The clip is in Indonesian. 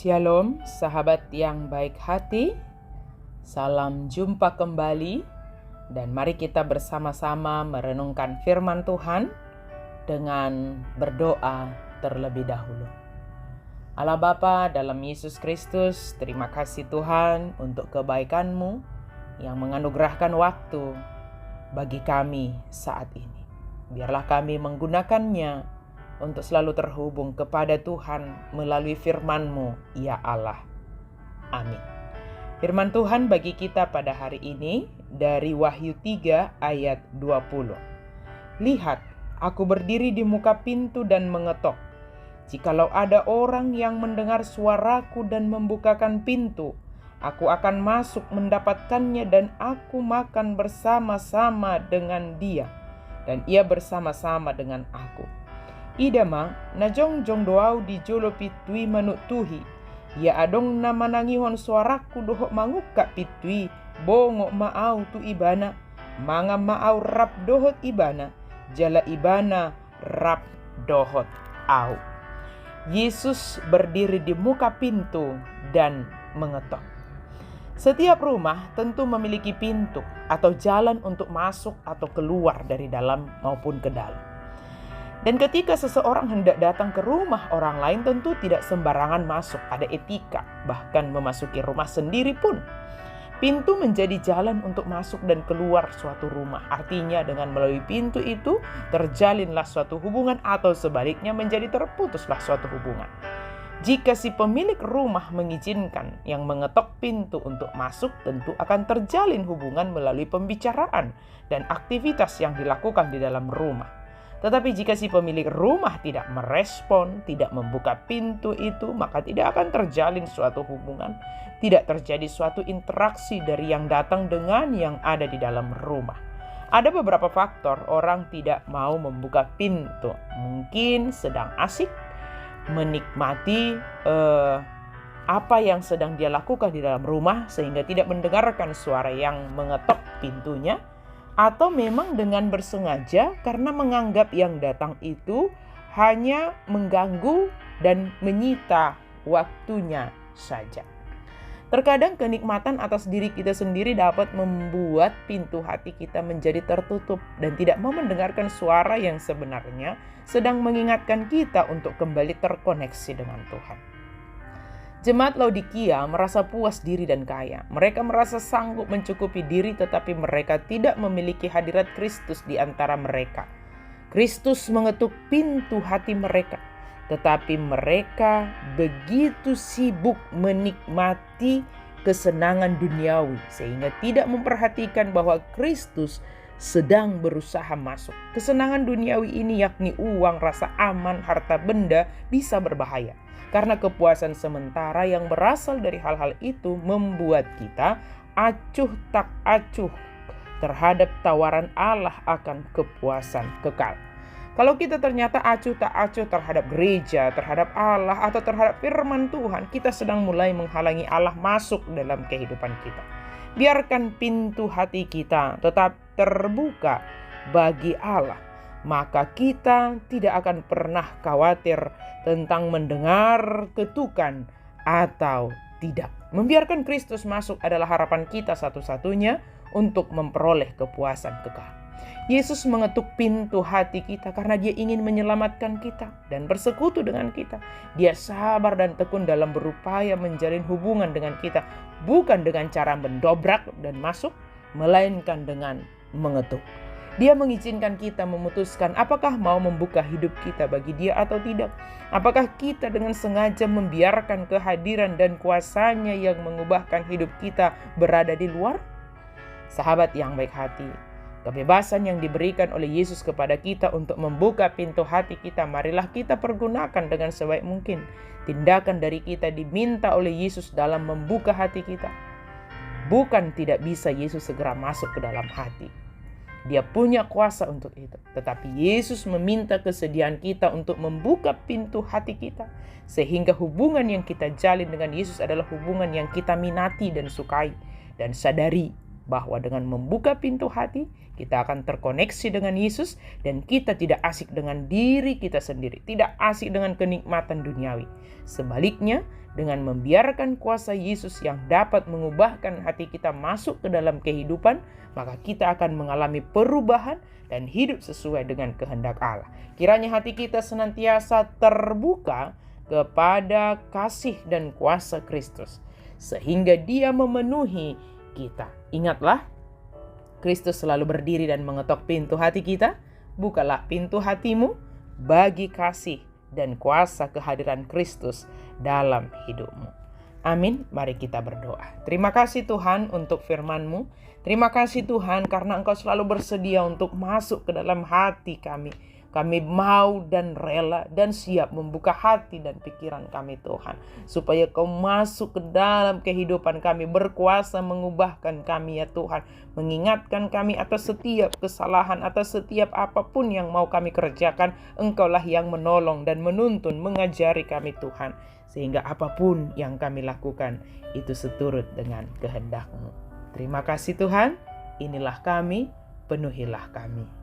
Shalom, sahabat yang baik hati. Salam jumpa kembali dan mari kita bersama-sama merenungkan firman Tuhan dengan berdoa terlebih dahulu. Allah Bapa dalam Yesus Kristus, terima kasih Tuhan untuk kebaikan-Mu yang menganugerahkan waktu bagi kami saat ini. Biarlah kami menggunakannya untuk selalu terhubung kepada Tuhan melalui firman-Mu, ya Allah. Amin. Firman Tuhan bagi kita pada hari ini dari Wahyu 3 ayat 20. Lihat, aku berdiri di muka pintu dan mengetok. Jikalau ada orang yang mendengar suaraku dan membukakan pintu, aku akan masuk mendapatkannya dan aku makan bersama-sama dengan dia, dan ia bersama-sama dengan aku. Idama na jongjong doau di jolo pitui manuk tuhi. Ya adong na manangihon suaraku dohok mangukak pitui. Bongok maau tu ibana. Manga maau rap dohot ibana. Jala ibana rap dohot au. Yesus berdiri di muka pintu dan mengetok. Setiap rumah tentu memiliki pintu atau jalan untuk masuk atau keluar dari dalam maupun ke dalam. Dan ketika seseorang hendak datang ke rumah orang lain tentu tidak sembarangan masuk, ada etika. Bahkan memasuki rumah sendiri pun. Pintu menjadi jalan untuk masuk dan keluar suatu rumah. Artinya dengan melalui pintu itu terjalinlah suatu hubungan atau sebaliknya menjadi terputuslah suatu hubungan. Jika si pemilik rumah mengizinkan yang mengetok pintu untuk masuk, tentu akan terjalin hubungan melalui pembicaraan dan aktivitas yang dilakukan di dalam rumah. Tetapi jika si pemilik rumah tidak merespon, tidak membuka pintu itu, maka tidak akan terjalin suatu hubungan, tidak terjadi suatu interaksi dari yang datang dengan yang ada di dalam rumah. Ada beberapa faktor orang tidak mau membuka pintu. Mungkin sedang asik menikmati apa yang sedang dia lakukan di dalam rumah sehingga tidak mendengarkan suara yang mengetok pintunya. Atau memang dengan bersengaja karena menganggap yang datang itu hanya mengganggu dan menyita waktunya saja. Terkadang kenikmatan atas diri kita sendiri dapat membuat pintu hati kita menjadi tertutup dan tidak mau mendengarkan suara yang sebenarnya sedang mengingatkan kita untuk kembali terkoneksi dengan Tuhan. Jemaat Laodikia merasa puas diri dan kaya. Mereka merasa sanggup mencukupi diri tetapi mereka tidak memiliki hadirat Kristus di antara mereka. Kristus mengetuk pintu hati mereka. Tetapi mereka begitu sibuk menikmati kesenangan duniawi sehingga tidak memperhatikan bahwa Kristus sedang berusaha masuk. Kesenangan duniawi ini yakni uang, rasa aman, harta benda bisa berbahaya. Karena kepuasan sementara yang berasal dari hal-hal itu membuat kita acuh tak acuh terhadap tawaran Allah akan kepuasan kekal. Kalau kita ternyata acuh tak acuh terhadap gereja, terhadap Allah atau terhadap firman Tuhan, kita sedang mulai menghalangi Allah masuk dalam kehidupan kita. Biarkan pintu hati kita tetap terbuka bagi Allah, maka kita tidak akan pernah khawatir tentang mendengar ketukan atau tidak. Membiarkan Kristus masuk adalah harapan kita satu-satunya untuk memperoleh kepuasan kekal. Yesus mengetuk pintu hati kita karena Dia ingin menyelamatkan kita dan bersekutu dengan kita. Dia sabar dan tekun dalam berupaya menjalin hubungan dengan kita, bukan dengan cara mendobrak dan masuk, melainkan dengan mengetuk. Dia mengizinkan kita memutuskan apakah mau membuka hidup kita bagi Dia atau tidak. Apakah kita dengan sengaja membiarkan kehadiran dan kuasanya yang mengubahkan hidup kita berada di luar? Sahabat yang baik hati, kebebasan yang diberikan oleh Yesus kepada kita untuk membuka pintu hati kita, marilah kita pergunakan dengan sebaik mungkin. Tindakan dari kita diminta oleh Yesus dalam membuka hati kita. Bukan tidak bisa Yesus segera masuk ke dalam hati. Dia punya kuasa untuk itu. Tetapi Yesus meminta kesediaan kita untuk membuka pintu hati kita. Sehingga hubungan yang kita jalin dengan Yesus adalah hubungan yang kita minati dan sukai. Dan sadari bahwa dengan membuka pintu hati, kita akan terkoneksi dengan Yesus. Dan kita tidak asik dengan diri kita sendiri. Tidak asik dengan kenikmatan duniawi. Sebaliknya, dengan membiarkan kuasa Yesus yang dapat mengubahkan hati kita masuk ke dalam kehidupan, maka kita akan mengalami perubahan dan hidup sesuai dengan kehendak Allah. Kiranya hati kita senantiasa terbuka kepada kasih dan kuasa Kristus, sehingga Dia memenuhi kita. Ingatlah, Kristus selalu berdiri dan mengetok pintu hati kita. Bukalah pintu hatimu bagi kasih dan kuasa kehadiran Kristus dalam hidupmu. Amin. Mari kita berdoa. Terima kasih Tuhan untuk firman-Mu. Terima kasih Tuhan karena Engkau selalu bersedia untuk masuk ke dalam hati kami. Kami mau dan rela dan siap membuka hati dan pikiran kami Tuhan, supaya Kau masuk ke dalam kehidupan kami, berkuasa mengubahkan kami ya Tuhan, mengingatkan kami atas setiap kesalahan, atas setiap apapun yang mau kami kerjakan. Engkaulah yang menolong dan menuntun, mengajari kami Tuhan, sehingga apapun yang kami lakukan itu seturut dengan kehendak-Mu. Terima kasih Tuhan, inilah kami, penuhilah kami.